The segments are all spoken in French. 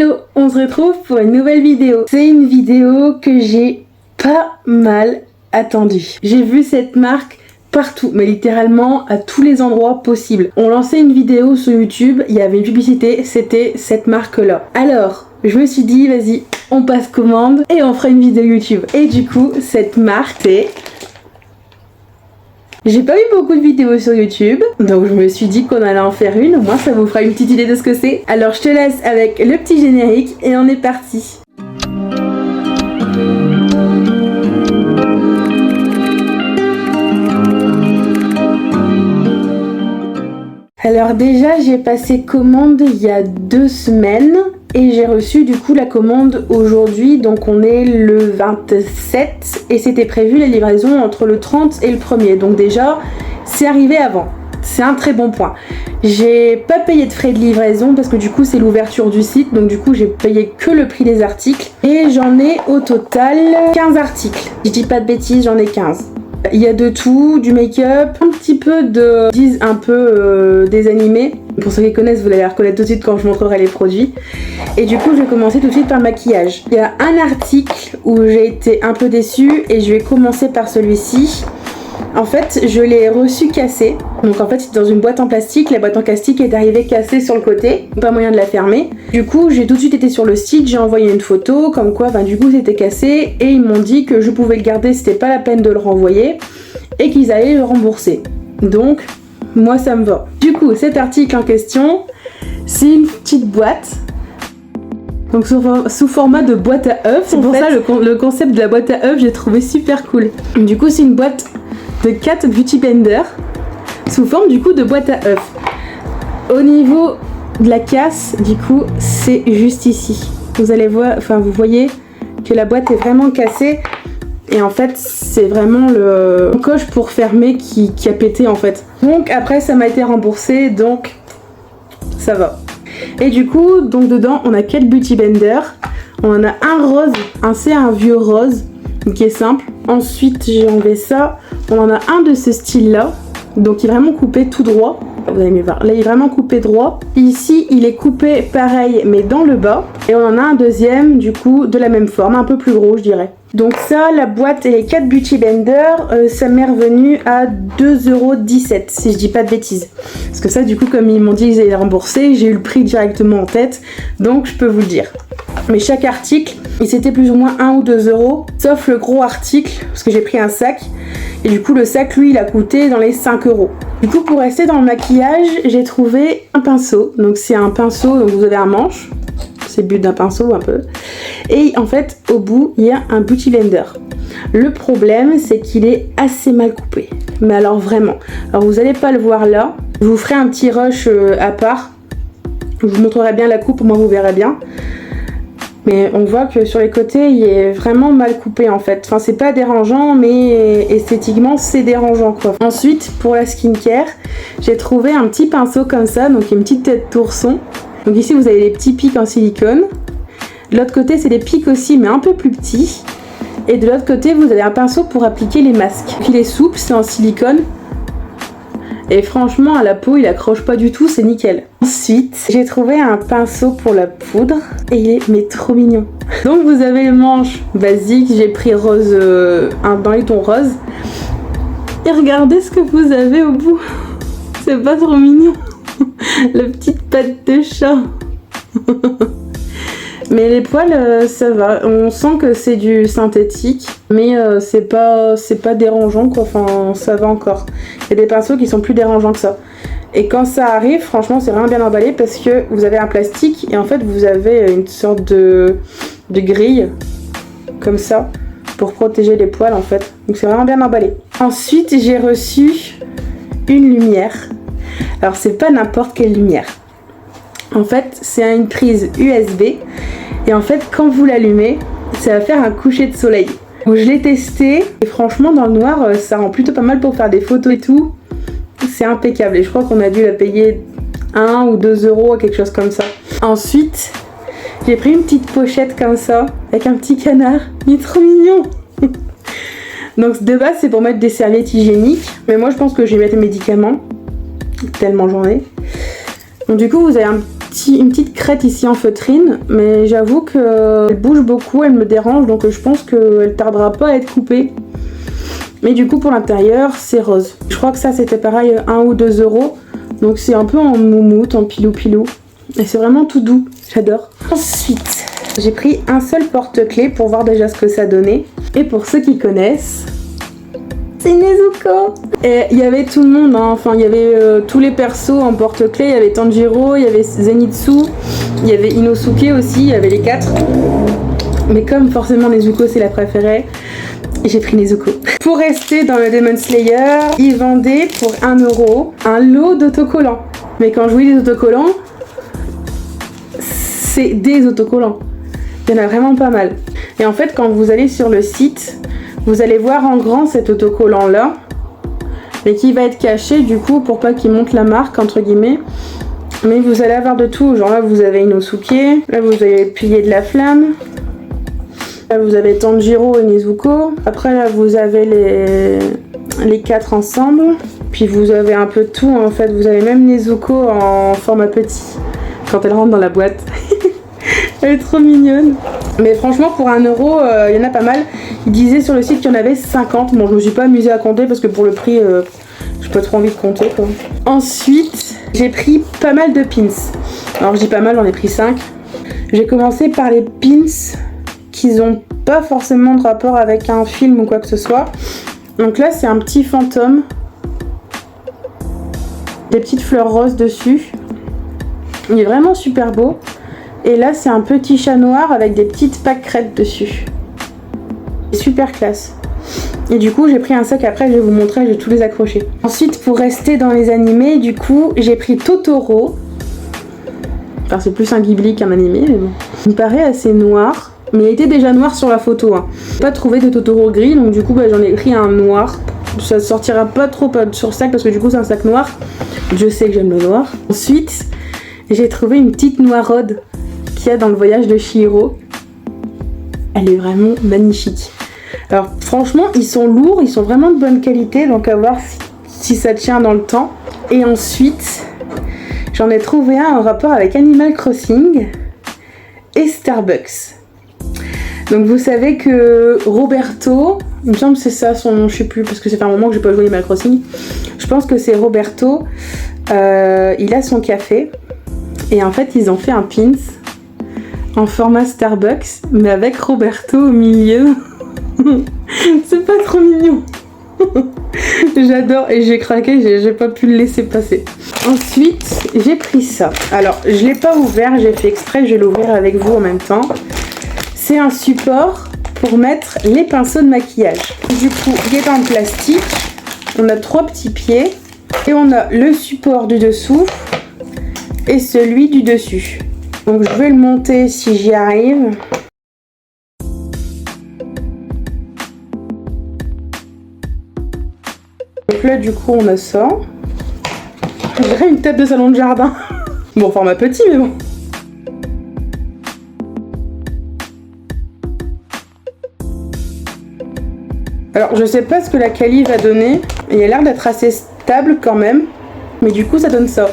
Hello, on se retrouve pour une nouvelle vidéo. C'est une vidéo que j'ai pas mal attendue. J'ai vu cette marque partout, mais littéralement à tous les endroits possibles. On lançait une vidéo sur YouTube, il y avait une publicité, c'était cette marque-là. Alors, je me suis dit, vas-y, on passe commande et on fera une vidéo YouTube. Et du coup, cette marque, c'est... J'ai pas eu beaucoup de vidéos sur YouTube, donc je me suis dit qu'on allait en faire une, au moins ça vous fera une petite idée de ce que c'est. Alors je te laisse avec le petit générique et on est parti. Alors déjà j'ai passé commande il y a 2 semaines et j'ai reçu du coup la commande aujourd'hui, donc on est le 27 et c'était prévu la livraison entre le 30 et le 1er, donc déjà c'est arrivé avant, c'est un très bon point. J'ai pas payé de frais de livraison parce que du coup c'est l'ouverture du site, donc du coup j'ai payé que le prix des articles et j'en ai au total 15 articles, je dis pas de bêtises, j'en ai 15. Il y a de tout, du make-up, un petit peu de un peu des animés. Pour ceux qui connaissent, vous allez reconnaître tout de suite quand je montrerai les produits. Et du coup, je vais commencer tout de suite par le maquillage. Il y a un article où j'ai été un peu déçue et je vais commencer par celui-ci. En fait, je l'ai reçu cassé. Donc en fait, c'est dans une boîte en plastique. La boîte en plastique est arrivée cassée sur le côté. Pas moyen de la fermer. Du coup, j'ai tout de suite été sur le site. J'ai envoyé une photo comme quoi, du coup, c'était cassé. Et ils m'ont dit que je pouvais le garder. C'était pas la peine de le renvoyer. Et qu'ils allaient le rembourser. Donc, moi, ça me va. Du coup, cet article en question, c'est une petite boîte. Donc sous format de boîte à œufs. C'est pour ça le concept de la boîte à œufs, j'ai trouvé super cool. Du coup, c'est une boîte de 4 Beauty Blender sous forme du coup de boîte à œufs. Au niveau de la casse, du coup, c'est juste ici. Vous allez voir, vous voyez que la boîte est vraiment cassée et en fait, c'est vraiment le coche pour fermer qui a pété en fait. Donc après, ça m'a été remboursé, donc ça va. Et du coup, donc dedans, on a 4 Beauty Blender. On en a un rose, c'est un vieux rose qui est simple. Ensuite, j'ai enlevé ça. On en a un de ce style-là, donc il est vraiment coupé tout droit. Vous allez mieux voir. Là, il est vraiment coupé droit. Ici, il est coupé pareil, mais dans le bas. Et on en a un deuxième, du coup, de la même forme, un peu plus gros, je dirais. Donc ça, la boîte et les 4 Beauty Blender, ça m'est revenu à 2,17 €, si je dis pas de bêtises. Parce que ça, du coup, comme ils m'ont dit qu'ils allaient rembourser, j'ai eu le prix directement en tête, donc je peux vous le dire. Mais chaque article, il s'était plus ou moins 1 ou 2 €, sauf le gros article, parce que j'ai pris un sac. Et du coup, le sac, lui, il a coûté dans les 5 €. Du coup, pour rester dans le maquillage, j'ai trouvé un pinceau. Donc c'est un pinceau, donc vous avez un manche. C'est le but d'un pinceau un peu. Et en fait, au bout, il y a un Beauty Blender. Le problème, c'est qu'il est assez mal coupé. Mais alors vraiment. Alors vous n'allez pas le voir là. Je vous ferai un petit rush à part. Je vous montrerai bien la coupe, au moins vous verrez bien. Mais on voit que sur les côtés, il est vraiment mal coupé en fait. Enfin, c'est pas dérangeant, mais esthétiquement, c'est dérangeant quoi. Ensuite, pour la skincare, j'ai trouvé un petit pinceau comme ça, donc une petite tête d'ourson. Donc ici, vous avez des petits pics en silicone. De l'autre côté, c'est des pics aussi, mais un peu plus petits. Et de l'autre côté, vous avez un pinceau pour appliquer les masques. Il est souple, c'est en silicone. Et franchement, à la peau, il accroche pas du tout, c'est nickel. Ensuite, j'ai trouvé un pinceau pour la poudre. Et il est mais trop mignon. Donc vous avez le manche basique, j'ai pris rose, dans les tons roses. Et regardez ce que vous avez au bout. C'est pas trop mignon. La petite patte de chat. Mais les poils, ça va. On sent que c'est du synthétique, mais c'est pas dérangeant quoi. Enfin, ça va encore. Il y a des pinceaux qui sont plus dérangeants que ça. Et quand ça arrive, franchement, c'est vraiment bien emballé parce que vous avez un plastique et en fait, vous avez une sorte de grille comme ça pour protéger les poils en fait. Donc c'est vraiment bien emballé. Ensuite, j'ai reçu une lumière. Alors, c'est pas n'importe quelle lumière. En fait, c'est une prise USB et en fait, quand vous l'allumez, ça va faire un coucher de soleil. Donc, je l'ai testé et franchement, dans le noir, ça rend plutôt pas mal pour faire des photos et tout. C'est impeccable et je crois qu'on a dû la payer 1 ou 2 €, quelque chose comme ça. Ensuite, j'ai pris une petite pochette comme ça avec un petit canard. Il est trop mignon. Donc de base, c'est pour mettre des serviettes hygiéniques, mais moi je pense que je vais mettre les médicaments tellement j'en ai. Donc du coup, vous avez un une petite crête ici en feutrine, mais j'avoue qu'elle bouge beaucoup, elle me dérange, donc je pense qu'elle tardera pas à être coupée. Mais du coup pour l'intérieur c'est rose. Je crois que ça c'était pareil 1 ou 2 euros. Donc c'est un peu en moumoute, en pilou. Et c'est vraiment tout doux, j'adore. Ensuite, j'ai pris un seul porte-clés pour voir déjà ce que ça donnait. Et pour ceux qui connaissent, c'est Nezuko. Et il y avait tout le monde, hein. Enfin il y avait tous les persos en porte-clés. Il y avait Tanjiro, il y avait Zenitsu, il y avait Inosuke aussi, il y avait les 4. Mais comme forcément Nezuko c'est la préférée, j'ai pris Nezuko. Pour rester dans le Demon Slayer, ils vendaient pour 1 euro un lot d'autocollants. Mais quand je vous dis des autocollants, c'est des autocollants. Il y en a vraiment pas mal. Et en fait, quand vous allez sur le site, vous allez voir en grand cet autocollant là, mais qui va être caché du coup pour pas qu'il montre la marque entre guillemets. Mais vous allez avoir de tout. Genre là, vous avez Inosuke, là vous avez le pilier de la flamme. Là, vous avez Tanjiro et Nezuko. Après, là, vous avez les 4 ensemble. Puis, vous avez un peu de tout, en fait. Vous avez même Nezuko en format petit. Quand elle rentre dans la boîte. Elle est trop mignonne. Mais franchement, pour 1 euro, il y en a pas mal. Ils disaient sur le site qu'il y en avait 50. Bon, je me suis pas amusée à compter parce que pour le prix, j'ai pas trop envie de compter, quoi. Ensuite, j'ai pris pas mal de pins. Alors, je dis pas mal, j'en ai pris 5. J'ai commencé par les pins qui n'ont pas forcément de rapport avec un film ou quoi que ce soit. Donc là c'est un petit fantôme, des petites fleurs roses dessus, il est vraiment super beau. Et là c'est un petit chat noir avec des petites pâquerettes dessus, super classe. Et du coup j'ai pris un sac, après je vais vous montrer, j'ai tous les accrochés. Ensuite pour rester dans les animés, du coup j'ai pris Totoro. Enfin c'est plus un Ghibli qu'un animé mais bon. Il me paraît assez noir. Mais il était déjà noir sur la photo. Hein. J'ai pas trouvé de Totoro gris, donc du coup bah, j'en ai pris un noir. Ça sortira pas trop sur sac parce que du coup c'est un sac noir. Je sais que j'aime le noir. Ensuite, j'ai trouvé une petite noiraude qu'il y a dans le voyage de Chihiro. Elle est vraiment magnifique. Alors franchement, ils sont lourds, ils sont vraiment de bonne qualité, donc à voir si ça tient dans le temps. Et ensuite, j'en ai trouvé un en rapport avec Animal Crossing et Starbucks. Donc vous savez que Roberto, il me semble que c'est ça son nom, je sais plus parce que ça fait un moment que j'ai pas joué à Animal Crossing. Je pense que c'est Roberto, il a son café et en fait ils ont fait un pins en format Starbucks mais avec Roberto au milieu. C'est pas trop mignon. J'adore et j'ai craqué, j'ai pas pu le laisser passer. Ensuite j'ai pris ça. Alors je l'ai pas ouvert, j'ai fait exprès, je vais l'ouvrir avec vous en même temps. C'est un support pour mettre les pinceaux de maquillage. Du coup, il est en plastique. On a 3 petits pieds. Et on a le support du dessous et celui du dessus. Donc je vais le monter si j'y arrive. Donc là, du coup, on a ça. Je dirais une tête de salon de jardin. Bon, format petit, mais bon. Alors je sais pas ce que la Kali va donner, il a l'air d'être assez stable quand même, mais du coup ça donne ça.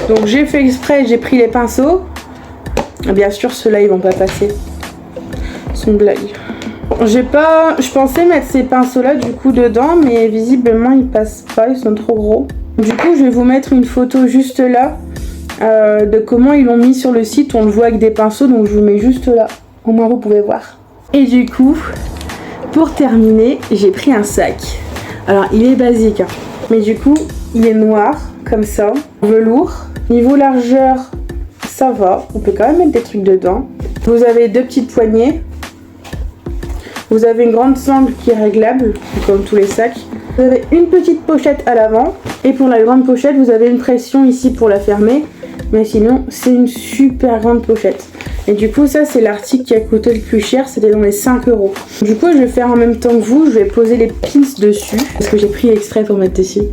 Donc j'ai fait exprès, j'ai pris les pinceaux. Bien sûr ceux-là ils vont pas passer, c'est une blague. Je pensais mettre ces pinceaux là du coup dedans, mais visiblement ils passent pas, ils sont trop gros. Du coup je vais vous mettre une photo juste là, de comment ils l'ont mis sur le site, on le voit avec des pinceaux, donc je vous mets juste là, au moins vous pouvez voir. Et du coup... Pour terminer, j'ai pris un sac. Alors, il est basique, hein, mais du coup, il est noir, comme ça, velours. Niveau largeur, ça va. On peut quand même mettre des trucs dedans. Vous avez 2 petites poignées. Vous avez une grande sangle qui est réglable, comme tous les sacs. Vous avez une petite pochette à l'avant. Et pour la grande pochette, vous avez une pression ici pour la fermer. Mais sinon, c'est une super grande pochette. Et du coup, ça, c'est l'article qui a coûté le plus cher. C'était dans les 5 euros. Du coup, je vais faire en même temps que vous. Je vais poser les pins dessus. Parce que j'ai pris exprès pour mettre dessus.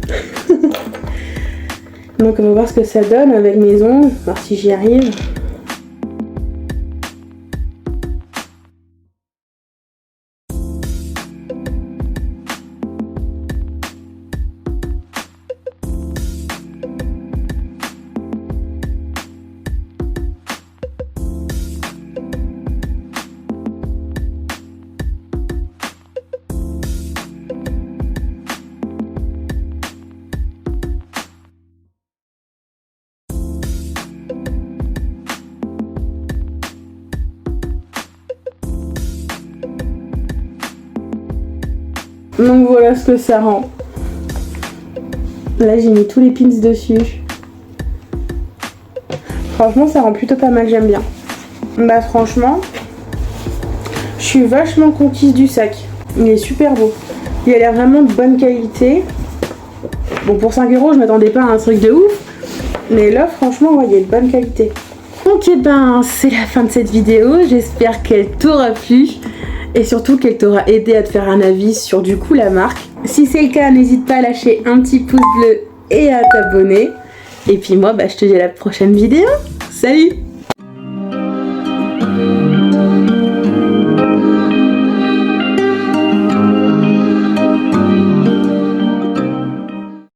Donc, on va voir ce que ça donne avec mes ongles. Voir si j'y arrive. Donc voilà ce que ça rend. Là j'ai mis tous les pins dessus. Franchement ça rend plutôt pas mal, j'aime bien. Bah franchement, je suis vachement conquise du sac. Il est super beau. Il a l'air vraiment de bonne qualité. Bon pour 5 € je m'attendais pas à un truc de ouf. Mais là franchement ouais, il est de bonne qualité. Donc et ben c'est la fin de cette vidéo. J'espère qu'elle t'aura plu. Et surtout qu'elle t'aura aidé à te faire un avis sur du coup la marque. Si c'est le cas, n'hésite pas à lâcher un petit pouce bleu et à t'abonner. Et puis moi, bah, je te dis à la prochaine vidéo. Salut!